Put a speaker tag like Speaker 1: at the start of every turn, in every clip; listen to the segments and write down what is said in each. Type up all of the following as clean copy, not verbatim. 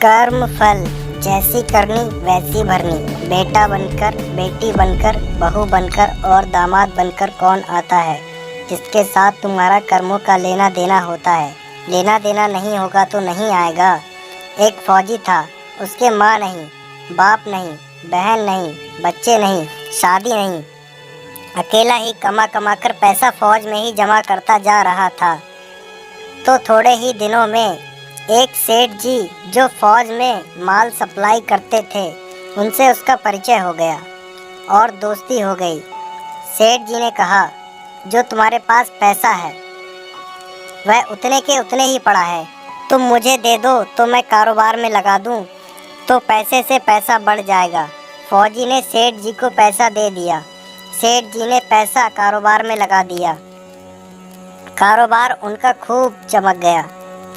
Speaker 1: कर्म फल जैसी करनी वैसी भरनी। बेटा बनकर, बेटी बनकर, बहू बनकर और दामाद बनकर कौन आता है जिसके साथ तुम्हारा कर्मों का लेना देना होता है। लेना देना नहीं होगा तो नहीं आएगा। एक फौजी था, उसके माँ नहीं, बाप नहीं, बहन नहीं, बच्चे नहीं, शादी नहीं। अकेला ही कमा कमा कर पैसा फौज में ही जमा करता जा रहा था। तो थोड़े ही दिनों में एक सेठ जी जो फौज में माल सप्लाई करते थे, उनसे उसका परिचय हो गया और दोस्ती हो गई। सेठ जी ने कहा, जो तुम्हारे पास पैसा है वह उतने के उतने ही पड़ा है, तुम मुझे दे दो तो मैं कारोबार में लगा दूं तो पैसे से पैसा बढ़ जाएगा। फौजी ने सेठ जी को पैसा दे दिया। सेठ जी ने पैसा कारोबार में लगा दिया। कारोबार उनका खूब चमक गया,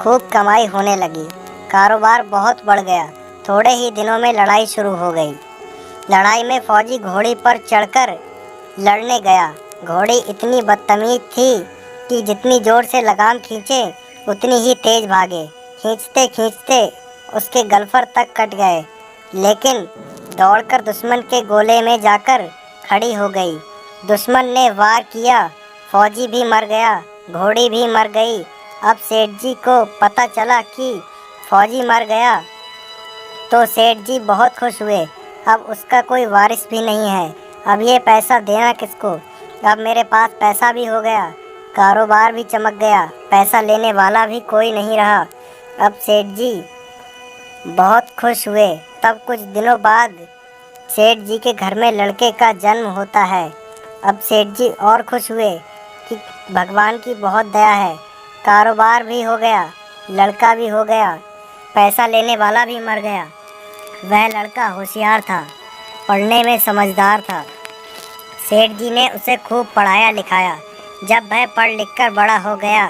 Speaker 1: खूब कमाई होने लगी, कारोबार बहुत बढ़ गया। थोड़े ही दिनों में लड़ाई शुरू हो गई। लड़ाई में फौजी घोड़ी पर चढ़कर लड़ने गया। घोड़ी इतनी बदतमीज थी कि जितनी जोर से लगाम खींचे उतनी ही तेज भागे। खींचते खींचते उसके गलफर तक कट गए, लेकिन दौड़कर दुश्मन के गोले में जाकर खड़ी हो गई। दुश्मन ने वार किया, फौजी भी मर गया, घोड़ी भी मर गई। अब सेठ जी को पता चला कि फौजी मर गया तो सेठ जी बहुत खुश हुए। अब उसका कोई वारिस भी नहीं है, अब ये पैसा देना किसको। अब मेरे पास पैसा भी हो गया, कारोबार भी चमक गया, पैसा लेने वाला भी कोई नहीं रहा। अब सेठ जी बहुत खुश हुए। तब कुछ दिनों बाद सेठ जी के घर में लड़के का जन्म होता है। अब सेठ जी और खुश हुए कि भगवान की बहुत दया है, कारोबार भी हो गया, लड़का भी हो गया, पैसा लेने वाला भी मर गया। वह लड़का होशियार था, पढ़ने में समझदार था। सेठ जी ने उसे खूब पढ़ाया लिखाया। जब वह पढ़ लिख कर बड़ा हो गया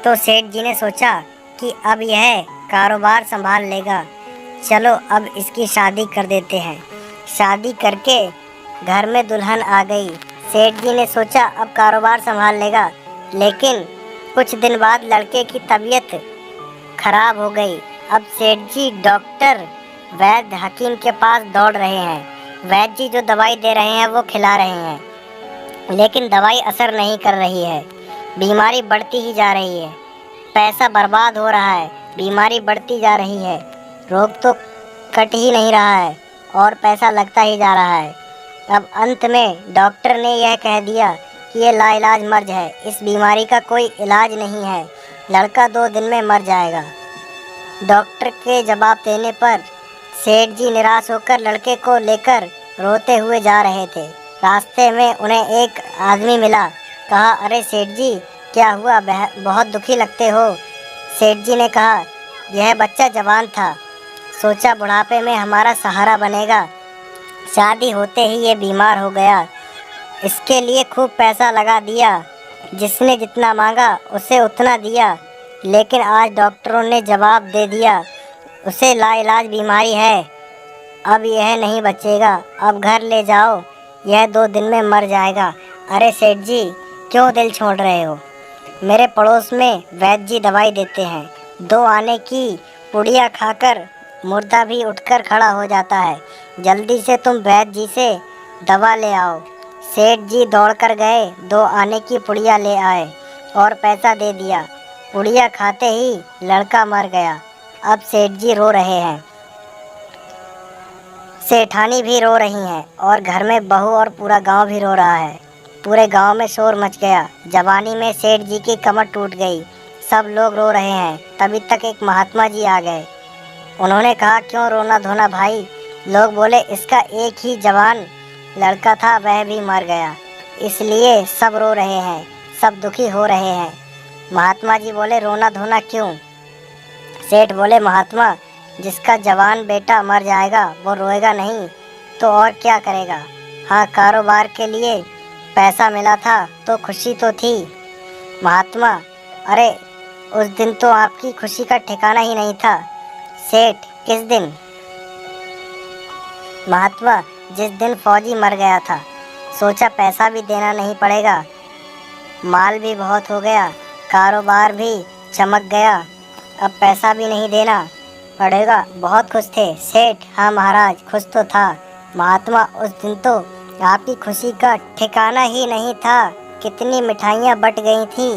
Speaker 1: तो सेठ जी ने सोचा कि अब यह कारोबार संभाल लेगा, चलो अब इसकी शादी कर देते हैं। शादी करके घर में दुल्हन आ गई। सेठ जी ने सोचा अब कारोबार संभाल लेगा, लेकिन कुछ दिन बाद लड़के की तबीयत खराब हो गई। अब सेठ जी डॉक्टर, वैद्य, हकीम के पास दौड़ रहे हैं। वैद्य जी जो दवाई दे रहे हैं वो खिला रहे हैं, लेकिन दवाई असर नहीं कर रही है। बीमारी बढ़ती ही जा रही है, पैसा बर्बाद हो रहा है, बीमारी बढ़ती जा रही है, रोग तो कट ही नहीं रहा है और पैसा लगता ही जा रहा है। अब अंत में डॉक्टर ने यह कह दिया कि ये लाइलाज मर्ज है, इस बीमारी का कोई इलाज नहीं है, लड़का 2 दिन में मर जाएगा। डॉक्टर के जवाब देने पर सेठ जी निराश होकर लड़के को लेकर रोते हुए जा रहे थे। रास्ते में उन्हें एक आदमी मिला। कहा, अरे सेठ जी क्या हुआ, बहुत दुखी लगते हो। सेठ जी ने कहा, यह बच्चा जवान था, सोचा बुढ़ापे में हमारा सहारा बनेगा, शादी होते ही ये बीमार हो गया। इसके लिए खूब पैसा लगा दिया, जिसने जितना मांगा उसे उतना दिया, लेकिन आज डॉक्टरों ने जवाब दे दिया उसे लाइलाज बीमारी है, अब यह नहीं बचेगा, अब घर ले जाओ, यह 2 दिन में मर जाएगा। अरे सेठ जी क्यों दिल छोड़ रहे हो, मेरे पड़ोस में वैद्य जी दवाई देते हैं, 2 आने की पुड़िया खाकर मुर्दा भी उठकर खड़ा हो जाता है, जल्दी से तुम वैद्य जी से दवा ले आओ। सेठ जी दौड़कर गए, 2 आने की पुड़िया ले आए और पैसा दे दिया। पुड़िया खाते ही लड़का मर गया। अब सेठ जी रो रहे हैं, सेठानी भी रो रही हैं और घर में बहू और पूरा गांव भी रो रहा है। पूरे गांव में शोर मच गया। जवानी में सेठ जी की कमर टूट गई, सब लोग रो रहे हैं। तभी तक एक महात्मा जी आ गए। उन्होंने कहा, क्यों रोना धोना भाई। लोग बोले, इसका एक ही जवान लड़का था, वह भी मर गया, इसलिए सब रो रहे हैं, सब दुखी हो रहे हैं। महात्मा जी बोले, रोना धोना क्यों। सेठ बोले, महात्मा, जिसका जवान बेटा मर जाएगा वो रोएगा नहीं तो और क्या करेगा। हाँ, कारोबार के लिए पैसा मिला था तो खुशी तो थी। महात्मा, अरे उस दिन तो आपकी खुशी का ठिकाना ही नहीं था। सेठ, किस दिन। महात्मा, जिस दिन फौजी मर गया था, सोचा पैसा भी देना नहीं पड़ेगा, माल भी बहुत हो गया, कारोबार भी चमक गया, अब पैसा भी नहीं देना पड़ेगा। बहुत खुश थे सेठ। हाँ महाराज, खुश तो था। महात्मा, उस दिन तो आपकी खुशी का ठिकाना ही नहीं था। कितनी मिठाइयाँ बट गई थी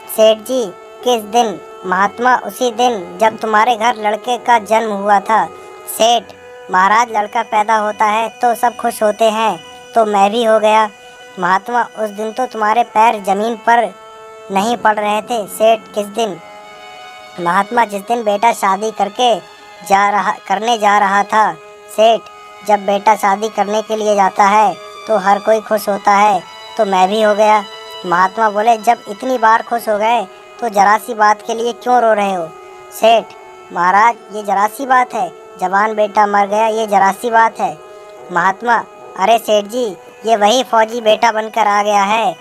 Speaker 1: सेठ जी। किस दिन? महात्मा, उसी दिन जब तुम्हारे घर लड़के का जन्म हुआ था। सेठ, महाराज, लड़का पैदा होता है तो सब खुश होते हैं, तो मैं भी हो गया। महात्मा, उस दिन तो तुम्हारे पैर जमीन पर नहीं पड़ रहे थे। सेठ, किस दिन? महात्मा, जिस दिन बेटा शादी करने जा रहा था। सेठ, जब बेटा शादी करने के लिए जाता है तो हर कोई खुश होता है, तो मैं भी हो गया। महात्मा बोले, जब इतनी बार खुश हो गए तो जरा सी बात के लिए क्यों रो रहे हो? सेठ, महाराज, ये जरा सी बात है। जवान बेटा मर गया, ये जरा सी बात है। महात्मा, अरे सेठ जी, ये वही फौजी बेटा बनकर आ गया है।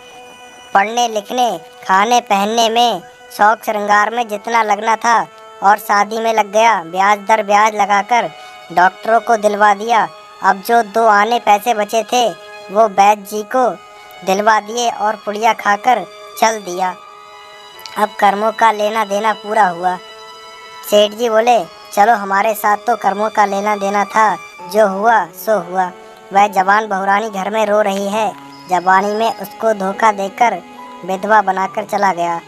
Speaker 1: पढ़ने लिखने, खाने पहनने में, शौक श्रृंगार में जितना लगना था और शादी में लग गया। ब्याज दर ब्याज लगाकर डॉक्टरों को दिलवा दिया। अब जो 2 आने पैसे बचे थे वो वैद्य जी को दिलवा दिए और पुड़िया खाकर चल दिया। अब कर्मों का लेना देना पूरा हुआ। सेठ जी बोले, चलो हमारे साथ तो कर्मों का लेना देना था। जो हुआ सो हुआ। वह जवान बहुरानी घर में रो रही है। जवानी में उसको धोखा देकर विधवा बनाकर चला गया।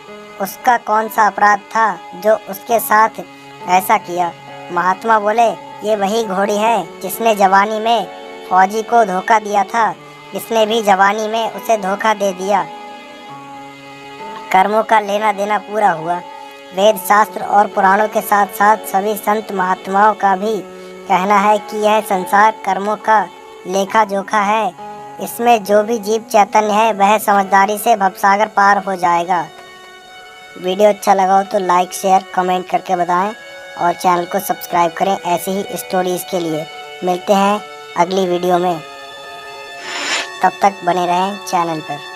Speaker 1: उसका कौन सा अपराध था जो उसके साथ ऐसा किया? महात्मा बोले, ये वही घोड़ी है जिसने जवानी में फौजी को धोखा दिया था। इसने भी जवानी में उसे धोखा दे दिया। कर्मों का लेना देना पूरा हुआ। वेद शास्त्र और पुराणों के साथ साथ सभी संत महात्माओं का भी कहना है कि यह संसार कर्मों का लेखा जोखा है। इसमें जो भी जीव चैतन्य है वह समझदारी से भवसागर पार हो जाएगा। वीडियो अच्छा लगा हो तो लाइक शेयर कमेंट करके बताएं और चैनल को सब्सक्राइब करें ऐसी ही स्टोरीज़ के लिए। मिलते हैं अगली वीडियो में, तब तक बने रहें चैनल पर।